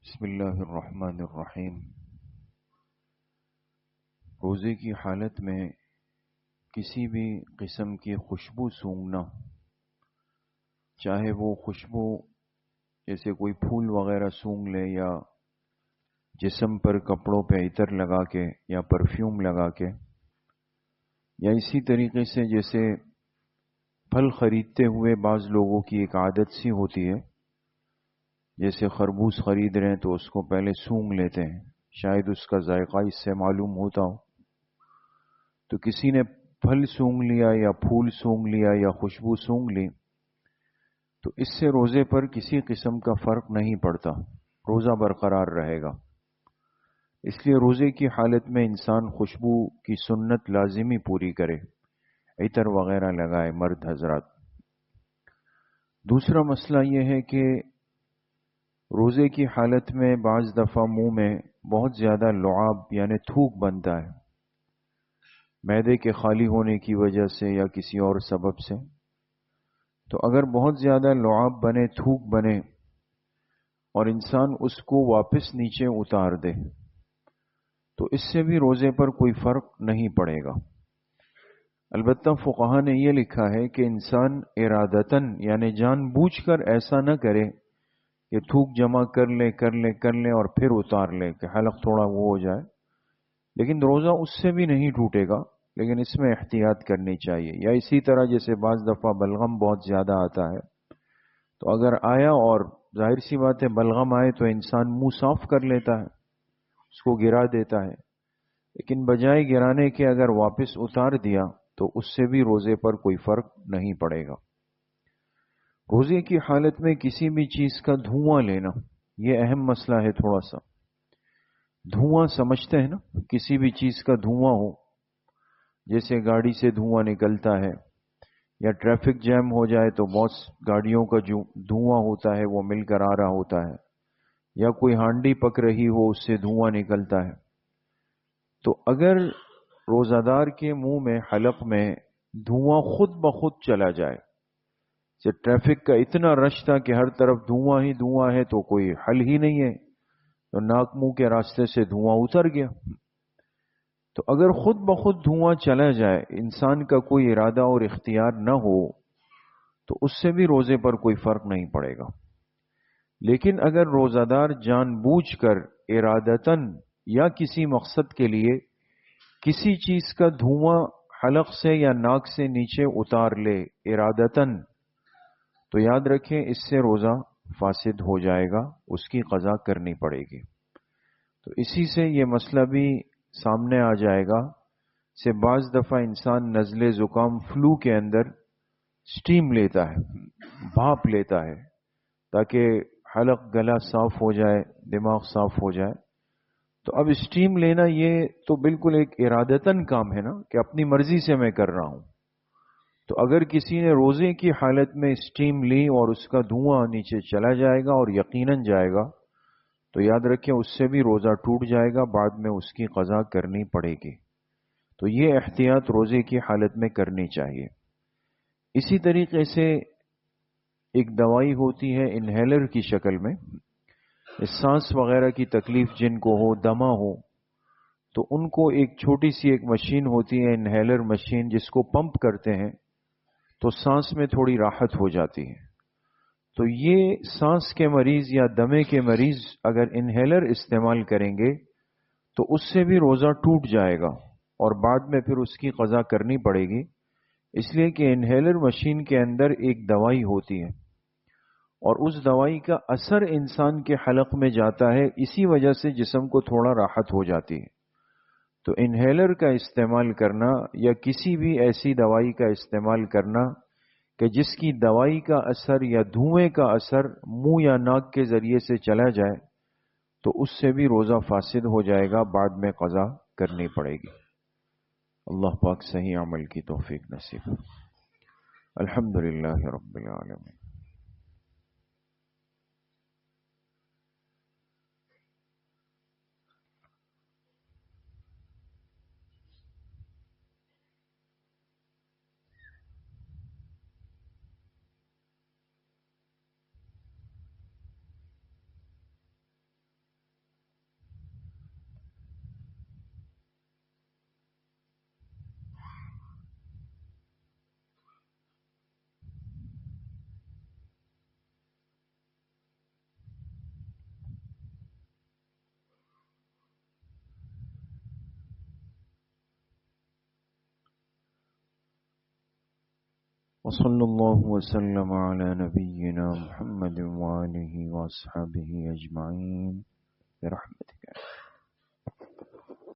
بسم اللہ الرحمن الرحیم۔ روزے کی حالت میں کسی بھی قسم کی خوشبو سونگھنا، چاہے وہ خوشبو جیسے کوئی پھول وغیرہ سونگھ لے یا جسم پر کپڑوں پہ عطر لگا کے یا پرفیوم لگا کے، یا اسی طریقے سے جیسے پھل خریدتے ہوئے بعض لوگوں کی ایک عادت سی ہوتی ہے، جیسے خربوز خرید رہے ہیں تو اس کو پہلے سونگھ لیتے ہیں، شاید اس کا ذائقہ اس سے معلوم ہوتا ہو، تو کسی نے پھل سونگھ لیا یا پھول سونگھ لیا یا خوشبو سونگھ لی تو اس سے روزے پر کسی قسم کا فرق نہیں پڑتا، روزہ برقرار رہے گا۔ اس لیے روزے کی حالت میں انسان خوشبو کی سنت لازمی پوری کرے، عطر وغیرہ لگائے مرد حضرات۔ دوسرا مسئلہ یہ ہے کہ روزے کی حالت میں بعض دفعہ منہ میں بہت زیادہ لعاب یعنی تھوک بنتا ہے، معدے کے خالی ہونے کی وجہ سے یا کسی اور سبب سے۔ تو اگر بہت زیادہ لعاب بنے، تھوک بنے اور انسان اس کو واپس نیچے اتار دے تو اس سے بھی روزے پر کوئی فرق نہیں پڑے گا۔ البتہ فقہا نے یہ لکھا ہے کہ انسان ارادتاً یعنی جان بوجھ کر ایسا نہ کرے کہ تھوک جمع کر لے اور پھر اتار لے کہ حلق تھوڑا وہ ہو جائے، لیکن روزہ اس سے بھی نہیں ٹوٹے گا، لیکن اس میں احتیاط کرنی چاہیے۔ یا اسی طرح جیسے بعض دفعہ بلغم بہت زیادہ آتا ہے، تو اگر آیا اور ظاہر سی بات ہے بلغم آئے تو انسان منہ صاف کر لیتا ہے، اس کو گرا دیتا ہے، لیکن بجائے گرانے کے اگر واپس اتار دیا تو اس سے بھی روزے پر کوئی فرق نہیں پڑے گا۔ روزے کی حالت میں کسی بھی چیز کا دھواں لینا یہ اہم مسئلہ ہے۔ تھوڑا سا دھواں سمجھتے ہیں نا، کسی بھی چیز کا دھواں ہو، جیسے گاڑی سے دھواں نکلتا ہے یا ٹریفک جیم ہو جائے تو بہت گاڑیوں کا جو دھواں ہوتا ہے وہ مل کر آ رہا ہوتا ہے، یا کوئی ہانڈی پک رہی ہو اس سے دھواں نکلتا ہے۔ تو اگر روزہ دار کے منہ میں حلق میں دھواں خود بخود چلا جائے، جب ٹریفک کا اتنا رش تھا کہ ہر طرف دھواں ہی دھواں ہے تو کوئی حل ہی نہیں ہے، تو ناک منہ کے راستے سے دھواں اتر گیا، تو اگر خود بخود دھواں چلا جائے، انسان کا کوئی ارادہ اور اختیار نہ ہو، تو اس سے بھی روزے پر کوئی فرق نہیں پڑے گا۔ لیکن اگر روزہ دار جان بوجھ کر ارادتاً یا کسی مقصد کے لیے کسی چیز کا دھواں حلق سے یا ناک سے نیچے اتار لے ارادتاً، تو یاد رکھیں اس سے روزہ فاسد ہو جائے گا، اس کی قضا کرنی پڑے گی۔ تو اسی سے یہ مسئلہ بھی سامنے آ جائے گا سے بعض دفعہ انسان نزلے زکام فلو کے اندر سٹیم لیتا ہے، بھاپ لیتا ہے تاکہ حلق گلا صاف ہو جائے، دماغ صاف ہو جائے۔ تو اب سٹیم لینا یہ تو بالکل ایک ارادتاً کام ہے نا، کہ اپنی مرضی سے میں کر رہا ہوں۔ تو اگر کسی نے روزے کی حالت میں سٹیم لی اور اس کا دھواں نیچے چلا جائے گا اور یقیناً جائے گا، تو یاد رکھیں اس سے بھی روزہ ٹوٹ جائے گا، بعد میں اس کی قضا کرنی پڑے گی۔ تو یہ احتیاط روزے کی حالت میں کرنی چاہیے۔ اسی طریقے سے ایک دوائی ہوتی ہے انہیلر کی شکل میں، سانس وغیرہ کی تکلیف جن کو ہو، دمہ ہو، تو ان کو ایک چھوٹی سی ایک مشین ہوتی ہے انہیلر مشین، جس کو پمپ کرتے ہیں تو سانس میں تھوڑی راحت ہو جاتی ہے۔ تو یہ سانس کے مریض یا دمے کے مریض اگر انہیلر استعمال کریں گے تو اس سے بھی روزہ ٹوٹ جائے گا اور بعد میں پھر اس کی قضا کرنی پڑے گی، اس لیے کہ انہیلر مشین کے اندر ایک دوائی ہوتی ہے اور اس دوائی کا اثر انسان کے حلق میں جاتا ہے، اسی وجہ سے جسم کو تھوڑا راحت ہو جاتی ہے۔ تو انہیلر کا استعمال کرنا یا کسی بھی ایسی دوائی کا استعمال کرنا کہ جس کی دوائی کا اثر یا دھوئیں کا اثر منہ یا ناک کے ذریعے سے چلا جائے، تو اس سے بھی روزہ فاسد ہو جائے گا، بعد میں قضا کرنی پڑے گی۔ اللہ پاک صحیح عمل کی توفیق نصیب۔ الحمدللہ رب العالمین۔ وصلی اللہ وسلم علی نبینا محمد وآلہ واصحابہ اجمعین برحمتک.